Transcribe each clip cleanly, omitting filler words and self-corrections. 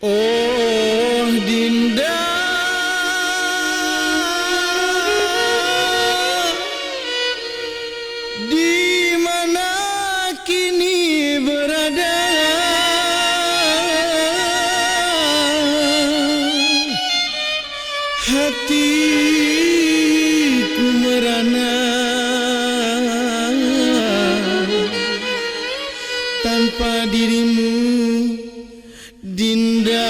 Oh Dinda, di mana kini berada? Hatiku merana tanpa dirimu, Dinda.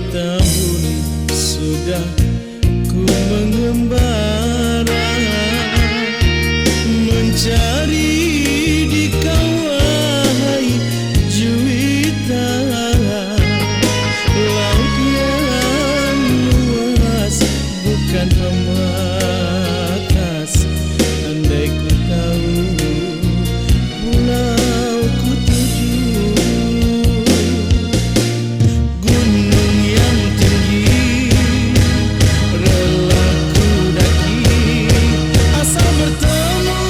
Bertahun sudah ku mengembara, mencari di kau wahai juwita. Laut yang luas bukan pembatas, andai ku tahu pulau ku tuju. Gunung yang tinggi rela ku daki, asal bertemu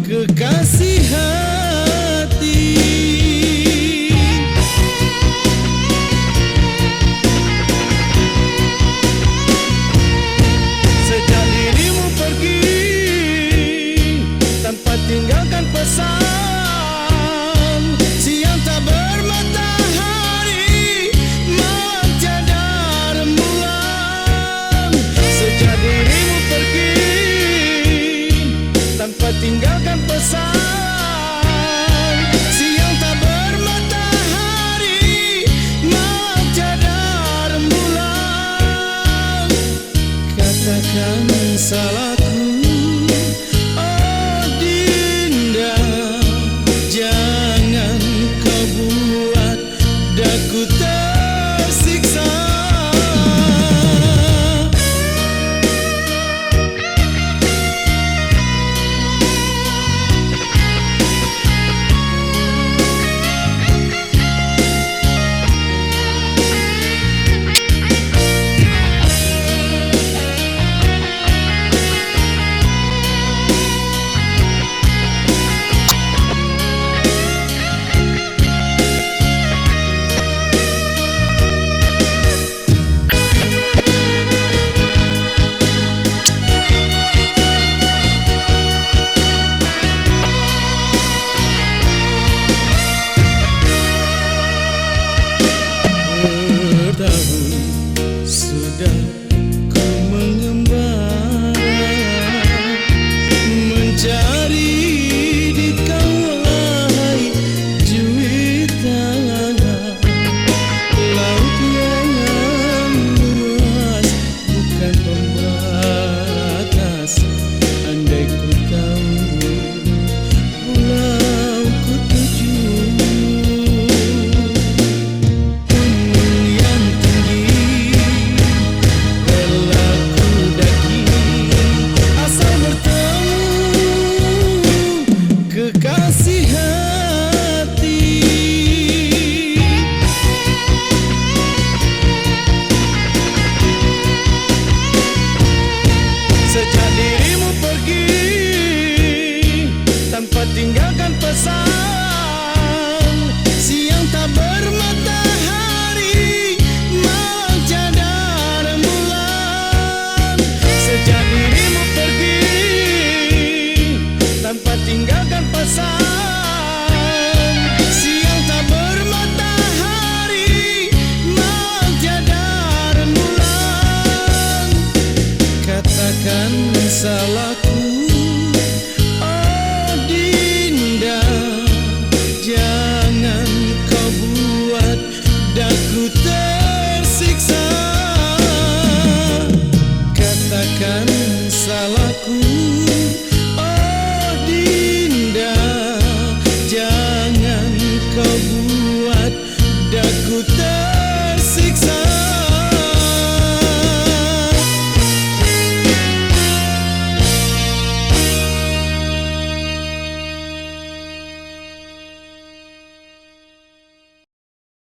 kekasih hati. Sejak dirimu pergi tanpa tinggalkan pesan, siang tak bermatahari, malam tiada rembulan. Sejak dirimu pergi tanpa tinggalkan pesan, siang tak bermatahari, malam tiada rembulan. Katakan salahku, oh Dinda, jangan kau buat daku tersiksa. Bertahun sudah ku mengembara, mencari di kau wahai juwita. Laut yang luas bukan pembatas, andai ku tahu pulau ku tuju. Kekasih hati, sejak dirimu pergi tanpa tinggalkan pesan, siang tak bermatahari, malam tiada rembulan. Sejak dirimu pergi tanpa tinggalkan pesan, siang tak bermatahari, malam tiada rembulan. Katakan salahku, oh Dinda, jangan kau buat daku tersiksa. Katakan salahku, oh Dinda, jangan kau buat daku tersiksa.